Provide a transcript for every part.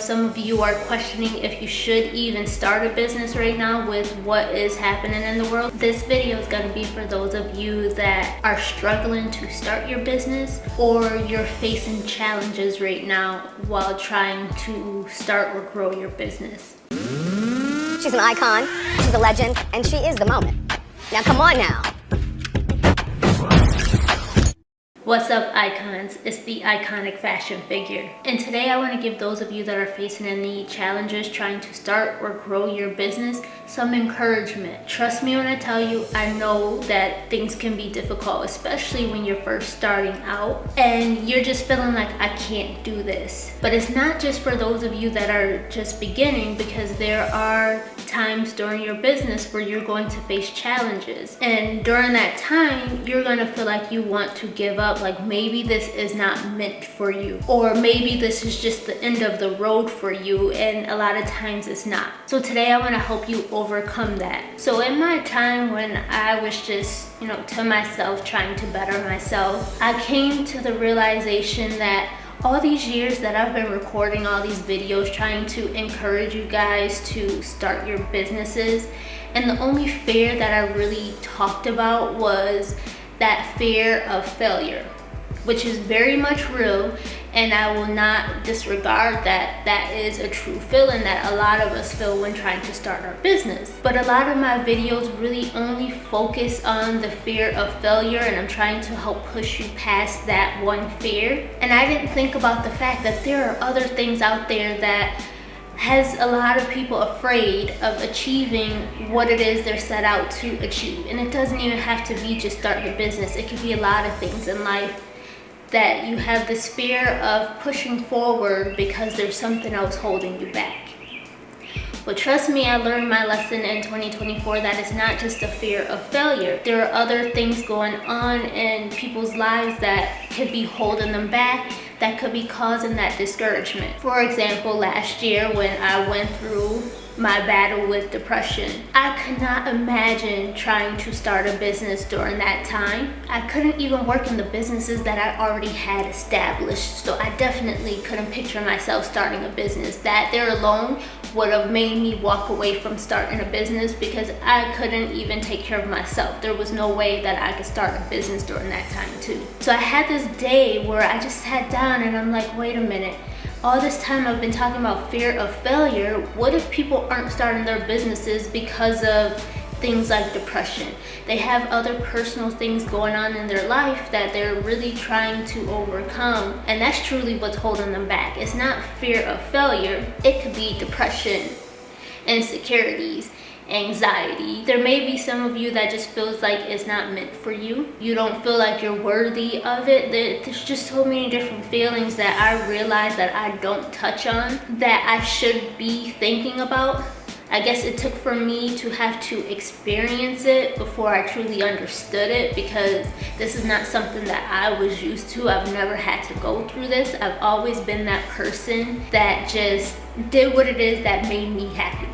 Some of you are questioning if you should even start a business right now with what is happening in the world. This video is going to be for those of you that are struggling to start your business, or you're facing challenges right now while trying to start or grow your business. She's an icon, she's a legend, and she is the moment. Now come on now. What's up, icons? It's the iconic fashion figure. And today I want to give those of you that are facing any challenges trying to start or grow your business some encouragement. Trust me when I tell you, I know that things can be difficult, especially when you're first starting out and you're just feeling like, I can't do this. But it's not just for those of you that are just beginning, because there are times during your business where you're going to face challenges. And during that time, you're going to feel like you want to give up, like maybe this is not meant for you, or maybe this is just the end of the road for you, and a lot of times it's not. So today I want to help you overcome that. So in my time when I was just, to myself, trying to better myself, I came to the realization that all these years that I've been recording all these videos trying to encourage you guys to start your businesses, and the only fear that I really talked about was that fear of failure, which is very much real, and I will not disregard that. That is a true feeling that a lot of us feel when trying to start our business. But a lot of my videos really only focus on the fear of failure, and I'm trying to help push you past that one fear. And I didn't think about the fact that there are other things out there that has a lot of people afraid of achieving what it is they're set out to achieve. And it doesn't even have to be just starting a business. It could be a lot of things in life that you have this fear of pushing forward because there's something else holding you back. But trust me, I learned my lesson in 2024 that it's not just a fear of failure. There are other things going on in people's lives that could be holding them back, that could be causing that discouragement. For example, last year when I went through my battle with depression, I could not imagine trying to start a business during that time. I couldn't even work in the businesses that I already had established, so I definitely couldn't picture myself starting a business. That there alone would have made me walk away from starting a business, because I couldn't even take care of myself. There was no way that I could start a business during that time too. So I had this day where I just sat down and I'm like, wait a minute. All this time I've been talking about fear of failure. What if people aren't starting their businesses because of things like depression? They have other personal things going on in their life that they're really trying to overcome, and that's truly what's holding them back. It's not fear of failure. It could be depression, insecurities, anxiety. There may be some of you that just feels like it's not meant for you. You don't feel like you're worthy of it. There's just so many different feelings that I realize that I don't touch on, that I should be thinking about. I guess it took for me to have to experience it before I truly understood it, because this is not something that I was used to. I've never had to go through this. I've always been that person that just did what it is that made me happy.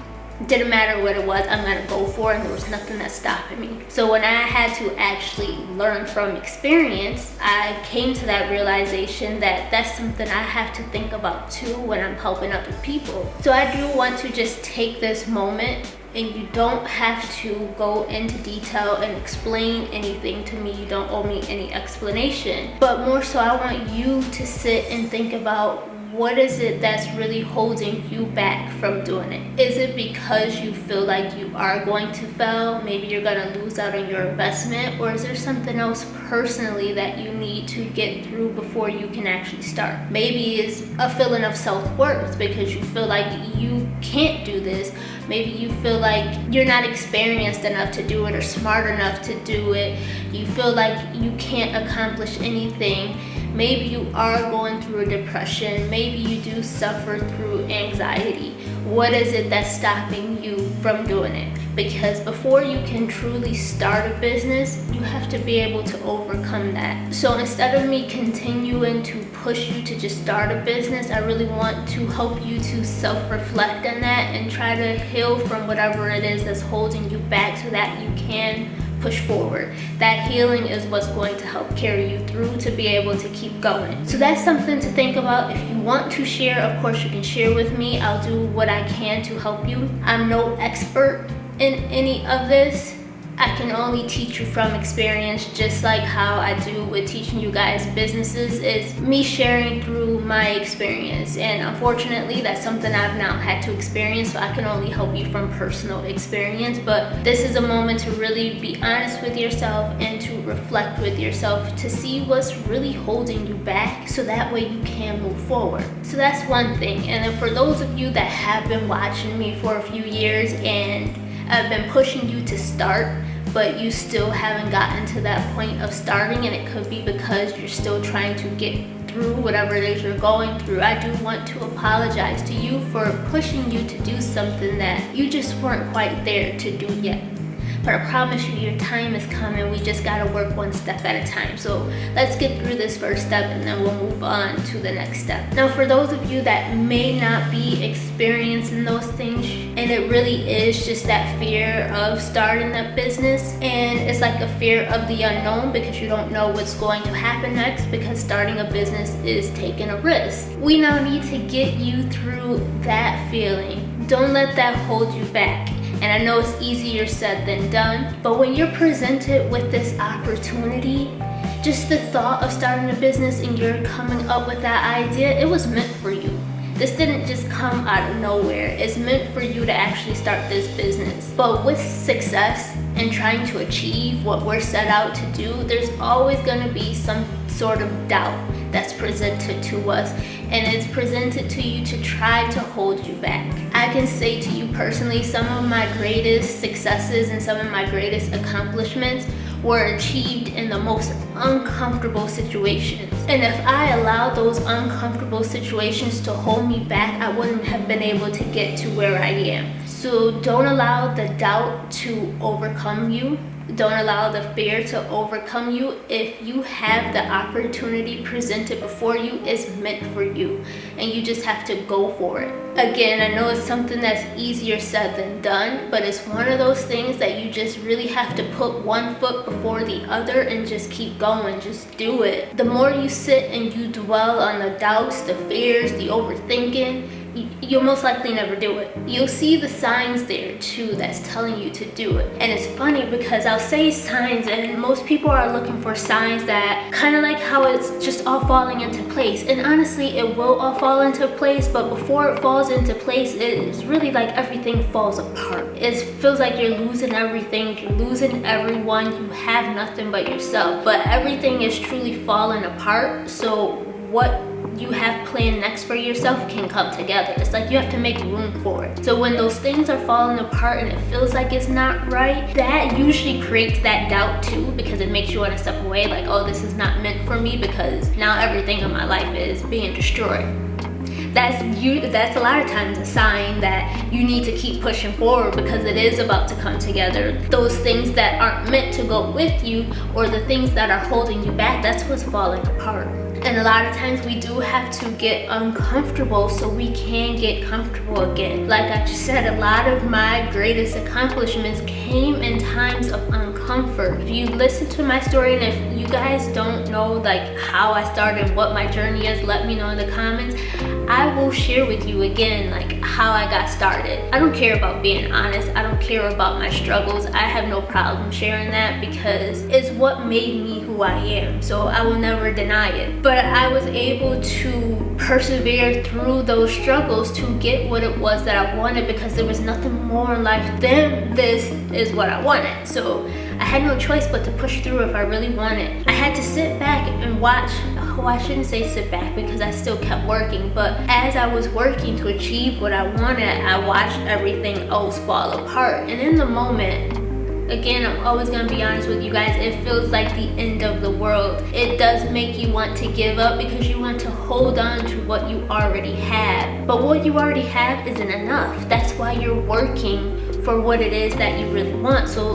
Didn't matter what it was, I'm gonna go for it, and there was nothing that's stopping me. So when I had to actually learn from experience, I came to that realization that that's something I have to think about too when I'm helping other people. So I do want to just take this moment, and you don't have to go into detail and explain anything to me. You don't owe me any explanation, but more so I want you to sit and think about, what is it that's really holding you back from doing it? Is it because you feel like you are going to fail? Maybe you're gonna lose out on your investment, or is there something else personally that you need to get through before you can actually start? Maybe it's a feeling of self-worth because you feel like you can't do this. Maybe you feel like you're not experienced enough to do it or smart enough to do it. You feel like you can't accomplish anything. Maybe you are going through a depression. Maybe you do suffer through anxiety. What is it that's stopping you from doing it? Because before you can truly start a business, you have to be able to overcome that. So instead of me continuing to push you to just start a business, I really want to help you to self-reflect on that and try to heal from whatever it is that's holding you back, so that you can push forward. That healing is what's going to help carry you through to be able to keep going. So that's something to think about. If you want to share, of course you can share with me. I'll do what I can to help you. I'm no expert in any of this. I can only teach you from experience, just like how I do with teaching you guys businesses. Is me sharing through my experience, and unfortunately that's something I've now had to experience, so I can only help you from personal experience. But this is a moment to really be honest with yourself and to reflect with yourself to see what's really holding you back, so that way you can move forward. So that's one thing. And then for those of you that have been watching me for a few years and I've been pushing you to start, but you still haven't gotten to that point of starting, and it could be because you're still trying to get through whatever it is you're going through. I do want to apologize to you for pushing you to do something that you just weren't quite there to do yet. But I promise you, your time is coming. We just gotta work one step at a time. So let's get through this first step and then we'll move on to the next step. Now, for those of you that may not be experiencing those things, and it really is just that fear of starting that business, and it's like a fear of the unknown because you don't know what's going to happen next, because starting a business is taking a risk. We now need to get you through that feeling. Don't let that hold you back. And I know it's easier said than done, but when you're presented with this opportunity, just the thought of starting a business and you're coming up with that idea, it was meant for you. This didn't just come out of nowhere. It's meant for you to actually start this business. But with success and trying to achieve what we're set out to do, there's always gonna be some sort of doubt that's presented to us, and it's presented to you to try to hold you back. I can say to you personally, some of my greatest successes and some of my greatest accomplishments were achieved in the most uncomfortable situations. And if I allowed those uncomfortable situations to hold me back, I wouldn't have been able to get to where I am. So don't allow the doubt to overcome you. Don't allow the fear to overcome you. If you have the opportunity presented before you, it's meant for you, and you just have to go for it. Again, I know it's something that's easier said than done, but it's one of those things that you just really have to put one foot before the other and just keep going. Just do it. The more you sit and you dwell on the doubts, the fears, the overthinking, you'll most likely never do it. You'll see the signs there too that's telling you to do it. And it's funny because I'll say signs and most people are looking for signs that kind of like how it's just all falling into place. And honestly, it will all fall into place, but before it falls into place, it's really like everything falls apart. It feels like you're losing everything, you're losing everyone, you have nothing but yourself. But everything is truly falling apart, so what you have planned next for yourself can come together. It's like you have to make room for it. So when those things are falling apart and it feels like it's not right, that usually creates that doubt too, because it makes you want to step away, like, oh, this is not meant for me because now everything in my life is being destroyed. That's a lot of times a sign that you need to keep pushing forward because it is about to come together. Those things that aren't meant to go with you, or the things that are holding you back, that's what's falling apart. And a lot of times we do have to get uncomfortable so we can get comfortable again. Like I just said, a lot of my greatest accomplishments came in times of uncomfort. If you listen to my story, and if you guys don't know like how I started, what my journey is, let me know in the comments. I will share with you again like how I got started. I don't care about being honest. I don't care about my struggles. I have no problem sharing that because it's what made me who I am. So I will never deny it. But I was able to persevere through those struggles to get what it was that I wanted, because there was nothing more in life than this is what I wanted. So I had no choice but to push through if I really wanted. I had to sit back and watch. Oh, I shouldn't say sit back because I still kept working, but as I was working to achieve what I wanted, I watched everything else fall apart. And in the moment, again, I'm always gonna be honest with you guys, it feels like the end of the world. It does make you want to give up because you want to hold on to what you already have. But what you already have isn't enough. That's why you're working for what it is that you really want. So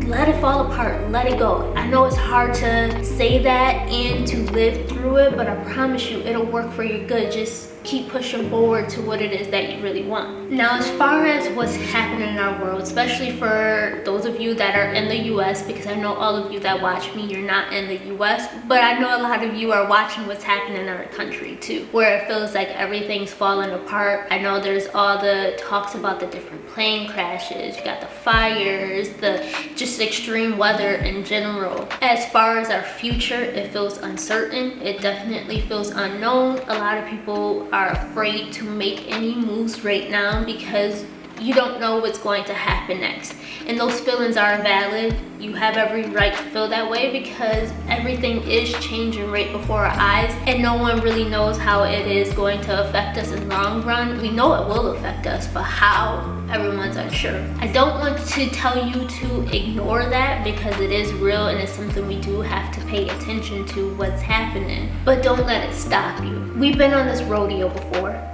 let it fall apart, let it go. I know it's hard to say that and to live through it, but I promise you it'll work for your good. Just keep pushing forward to what it is that you really want. Now, as far as what's happening in our world, especially for those of you that are in the US, because I know all of you that watch me, you're not in the US, but I know a lot of you are watching what's happening in our country too, where it feels like everything's falling apart. I know there's all the talks about the different plane crashes, you got the fires, the just extreme weather in general. As far as our future, it feels uncertain. It definitely feels unknown. A lot of people are afraid to make any moves right now because you don't know what's going to happen next. And those feelings are valid. You have every right to feel that way because everything is changing right before our eyes, and no one really knows how it is going to affect us in the long run. We know it will affect us, but how? Everyone's unsure. I don't want to tell you to ignore that because it is real and it's something we do have to pay attention to what's happening, but don't let it stop you. We've been on this rodeo before.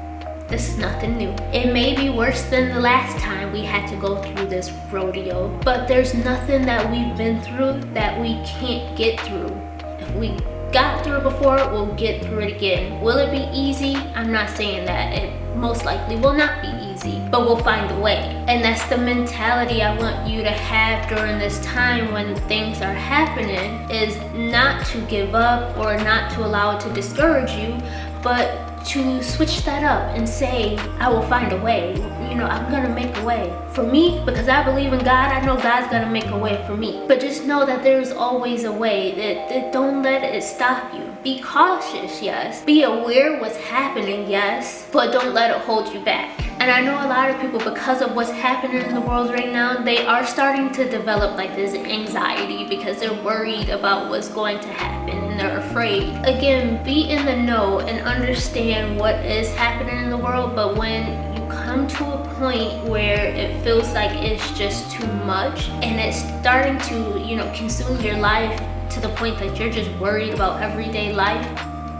This is nothing new. It may be worse than the last time we had to go through this rodeo, but there's nothing that we've been through that we can't get through. If we got through it before, we'll get through it again. Will it be easy? I'm not saying that. It most likely will not be easy, but we'll find a way. And that's the mentality I want you to have during this time when things are happening, is not to give up or not to allow it to discourage you, but to switch that up and say, I will find a way. You know, I'm gonna make a way. For me, because I believe in God, I know God's gonna make a way for me. But just know that there's always a way. That don't let it stop you. Be cautious, yes. Be aware what's happening, yes. But don't let it hold you back. And I know a lot of people, because of what's happening in the world right now, they are starting to develop like this anxiety because they're worried about what's going to happen and they're afraid. Again, be in the know and understand what is happening in the world, but when you come to a point where it feels like it's just too much and it's starting to, you know, consume your life to the point that you're just worried about everyday life,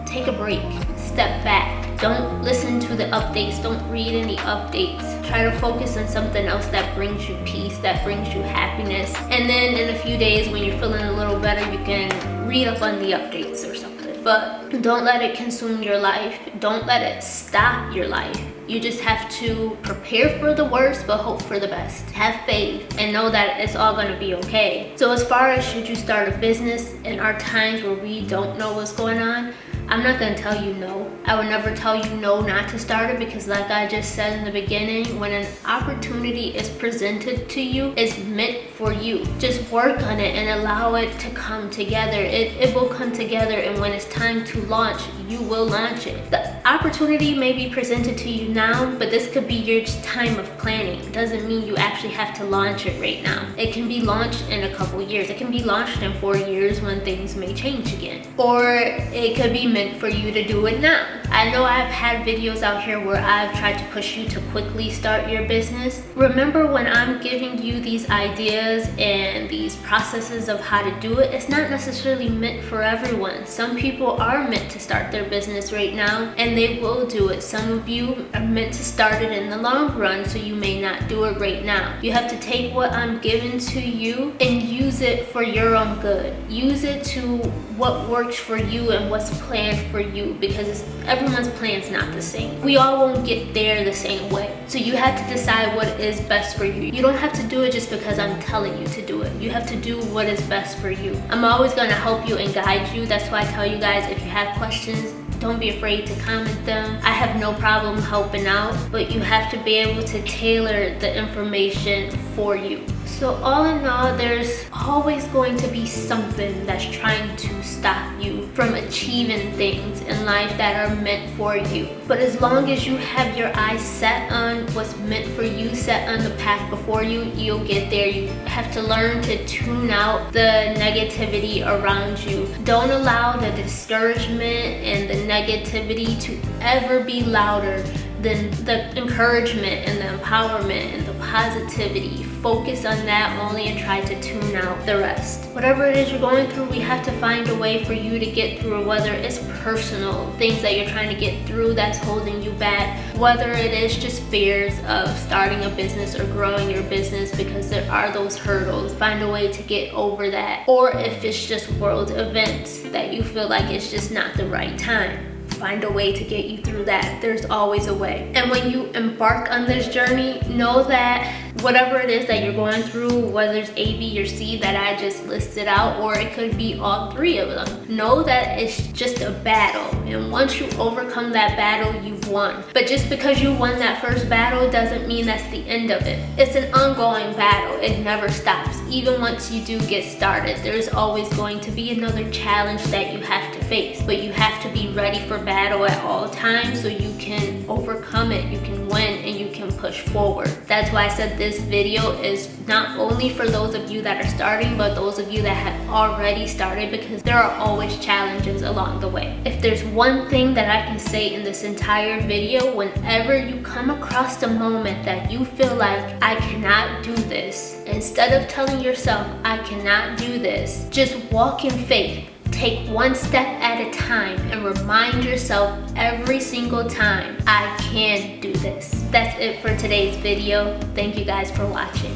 take a break, step back. Don't listen to the updates. Don't read any updates. Try to focus on something else that brings you peace, that brings you happiness. And then in a few days when you're feeling a little better, you can read up on the updates or something. But don't let it consume your life. Don't let it stop your life. You just have to prepare for the worst, but hope for the best. Have faith and know that it's all gonna be okay. So as far as should you start a business in our times where we don't know what's going on, I'm not gonna tell you no. I would never tell you no not to start it, because like I just said in the beginning, when an opportunity is presented to you, it's meant for you. Just work on it and allow it to come together. It will come together, and when it's time to launch, you will launch it. The opportunity may be presented to you now, but this could be your time of planning. It doesn't mean you actually have to launch it right now. It can be launched in a couple years. It can be launched in 4 years when things may change again. Or it could be meant for you to do it now. I know I've had videos out here where I've tried to push you to quickly start your business. Remember, when I'm giving you these ideas and these processes of how to do it, it's not necessarily meant for everyone. Some people are meant to start their business right now and they will do it. Some of you are meant to start it in the long run, so you may not do it right now. You have to take what I'm giving to you and use it for your own good. Use it to what works for you and what's planned for you, because everyone's plan's not the same. We all won't get there the same way. So you have to decide what is best for you. You don't have to do it just because I'm telling you to do it. You have to do what is best for you. I'm always gonna help you and guide you. That's why I tell you guys, if you have questions, don't be afraid to comment them. I have no problem helping out, but you have to be able to tailor the information for you. So all in all, there's always going to be something that's trying to stop you from achieving things in life that are meant for you. But as long as you have your eyes set on what's meant for you, set on the path before you, you'll get there. You have to learn to tune out the negativity around you. Don't allow the discouragement and the negativity to ever be louder than the encouragement and the empowerment and the positivity. Focus on that only and try to tune out the rest. Whatever it is you're going through, we have to find a way for you to get through, whether it's personal things that you're trying to get through that's holding you back, whether it is just fears of starting a business or growing your business, because there are those hurdles. Find a way to get over that. Or if it's just world events that you feel like it's just not the right time, find a way to get you through that. There's always a way. And when you embark on this journey, know that whatever it is that you're going through, whether it's A, B, or C that I just listed out, or it could be all three of them, know that it's just a battle. And once you overcome that battle, you've won. But just because you won that first battle doesn't mean that's the end of it. It's an ongoing battle. It never stops. Even once you do get started, there's always going to be another challenge that you have to face. But you have to be ready for battle at all times so you can overcome it, you can win, and you can push forward. That's why I said this video is not only for those of you that are starting, but those of you that have already started, because there are always challenges along the way. If there's one thing that I can say in this entire video, whenever you come across the moment that you feel like I cannot do this, instead of telling yourself I cannot do this, just walk in faith. Take one step at a time and remind yourself every single time, I can do this. That's it for today's video. Thank you guys for watching.